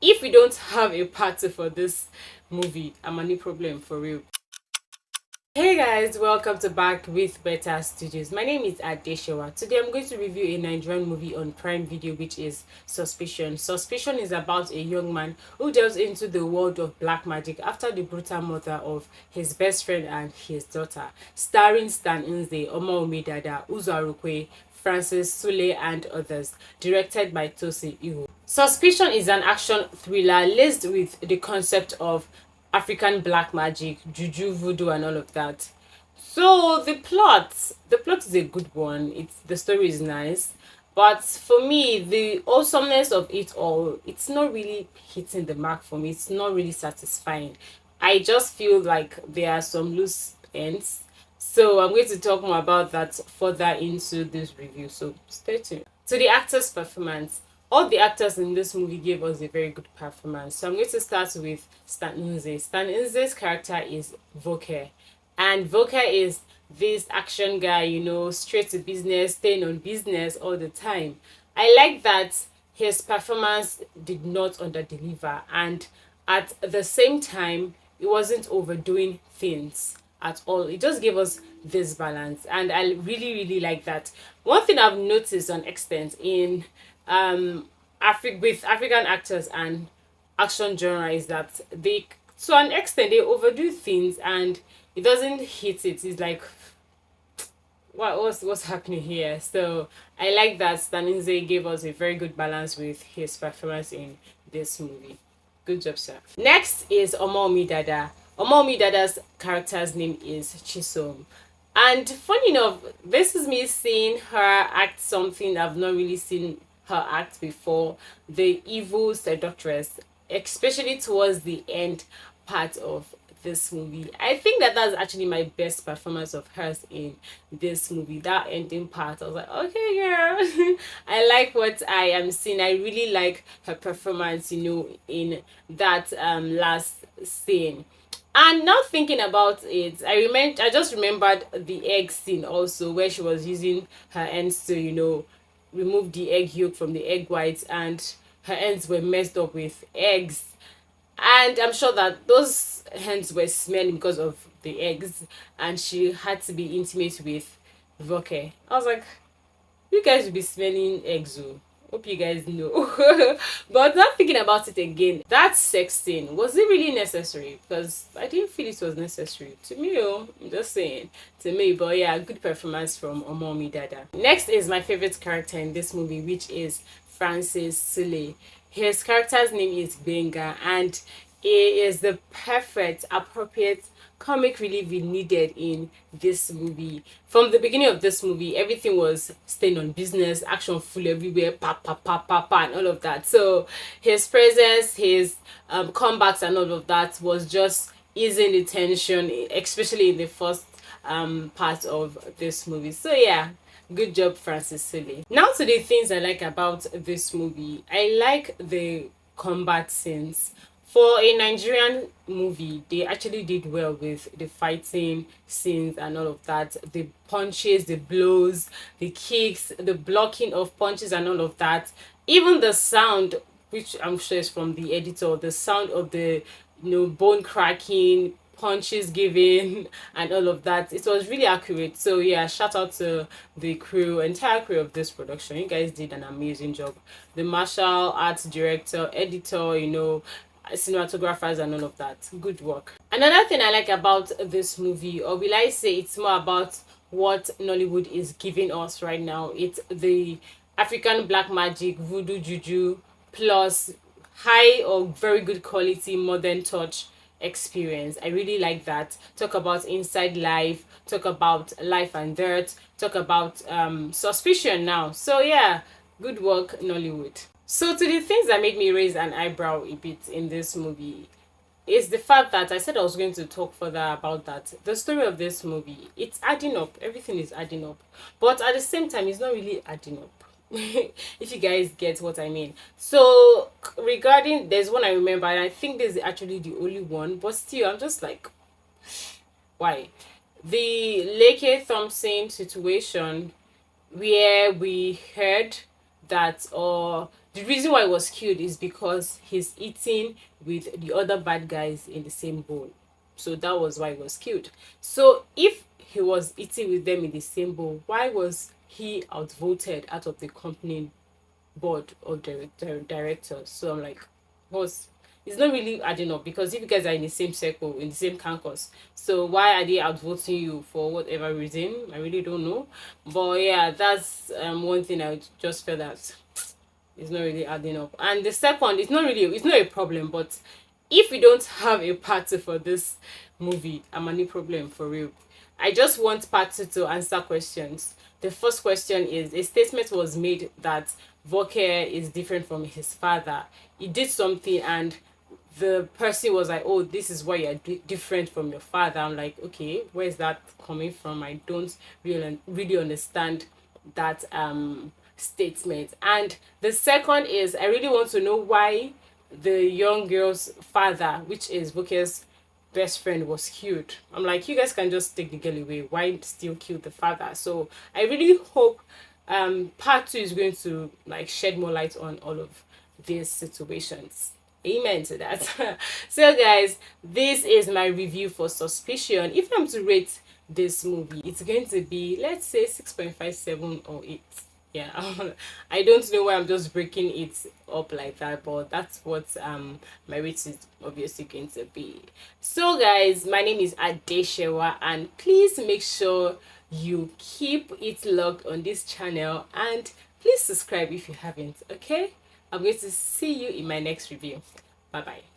if we don't have a part 2 for this movie, I'm any problem for real. Hey guys, welcome to Back with Better Studios. My name is Adeshewa. Today I'm going to review a Nigerian movie on Prime Video, which is Suspicion. Suspicion is about a young man who delves into the world of black magic after the brutal murder of his best friend and his daughter. Starring Stan Nze, Omoumi Dada, Uzo Arukwe, Francis Sule and others. Directed by Tosi Iho. Suspicion is an action thriller laced with the concept of African black magic, juju, voodoo, and all of that. So the plot is a good one. The story is nice, but for me, the awesomeness of it all, it's not really hitting the mark for me. It's not really satisfying. I just feel like there are some loose ends. So I'm going to talk more about that further into this review. So stay tuned. To the actor's performance, all the actors in this movie gave us a very good performance. So I'm going to start with Stan Nze. Stan Nze's character is Voke. And Voke is this action guy, straight to business, staying on business all the time. I like that his performance did not underdeliver, and at the same time, it wasn't overdoing things at all. It just gave us this balance, and I really, really like that. One thing I've noticed on extent in with African actors and action genre is that they, to an extent, they overdo things and it doesn't hit it. It's like, what's happening here? So I like that Stan Nze gave us a very good balance with his performance in this movie. Good job, sir. Next is Omoumi Dada. Omoumi Dada's character's name is Chisom. And funny enough, this is me seeing her act something I've not really seen her act before, the evil seductress, especially towards the end part of this movie. I think that's actually my best performance of hers in this movie. That ending part, I was like, okay, girl, I like what I am seeing. I really like her performance, in that last scene. And now thinking about it, I just remembered the egg scene also, where she was using her ends to, remove the egg yolk from the egg whites, and her ends were messed up with eggs. And I'm sure that those hens were smelling because of the eggs, and she had to be intimate with Voke. I was like, you guys will be smelling eggs, oh. Hope you guys know. But not thinking about it again, that sex scene, was it really necessary? Because I didn't feel it was necessary. To me, I'm just saying. To me, but yeah, good performance from Omoumi Dada. Next is my favorite character in this movie, which is Francis Sule. His character's name is Benga, and he is the perfect, appropriate comic relief we needed in this movie. From the beginning of this movie, everything was staying on business, action full everywhere, pa pa pa pa pa, and all of that. So his presence, his comebacks, and all of that was just easing the tension, especially in the first part of this movie. So yeah, good job, Francis Sule. Now to the things I like about this movie. I like the combat scenes. For a Nigerian movie, they actually did well with the fighting scenes and all of that. The punches, the blows, the kicks, the blocking of punches and all of that. Even the sound, which I'm sure is from the editor, the sound of the bone cracking, punches given and all of that, it was really accurate. So yeah, shout out to the entire crew of this production. You guys did an amazing job. The martial arts director, editor, cinematographers and all of that. Good work. Another thing I like about this movie, or will I say it's more about what Nollywood is giving us right now, it's the African black magic, voodoo, juju, plus high or very good quality modern touch experience. I really like that. Talk about inside life, talk about life and dirt, talk about suspicion now. So yeah, good work, Nollywood. So to the things that made me raise an eyebrow a bit in this movie is the fact that I said I was going to talk further about that. The story of this movie, it's adding up. Everything is adding up. But at the same time, it's not really adding up. If you guys get what I mean. So regarding, there's one I remember, and I think this is actually the only one, but still I'm just like, why? The Leke Thompson situation, where we heard that, or the reason why he was killed is because he's eating with the other bad guys in the same bowl. So that was why he was killed. So if he was eating with them in the same bowl, why was he outvoted out of the company board of directors? So I'm like, what's it's not really adding up, because if you guys are in the same circle, in the same campus, so why are they outvoting you for whatever reason? I really don't know. But yeah, that's one thing I just felt that it's not really adding up. And the second, it's not a problem, but if we don't have a part two for this movie, I'm any problem for real. I just want part two to answer questions. The first question is, a statement was made that Volker is different from his father. He did something and the person was like, oh, this is why you're different from your father. I'm like, okay, where's that coming from? I don't really understand that statement. And the second is, I really want to know why the young girl's father, which is Volker's best friend, was killed. I'm like, you guys can just take the girl away, why still kill the father? So I really hope part two is going to like shed more light on all of these situations. Amen to that. So guys, this is my review for Suspicion. If I'm to rate this movie, it's going to be, let's say, 6.57 or 8. Yeah. I don't know why I'm just breaking it up like that, but that's what my rate is obviously going to be. So guys, my name is Adeshewa, and please make sure you keep it locked on this channel, and please subscribe if you haven't. Okay, I'm going to see you in my next review. Bye bye.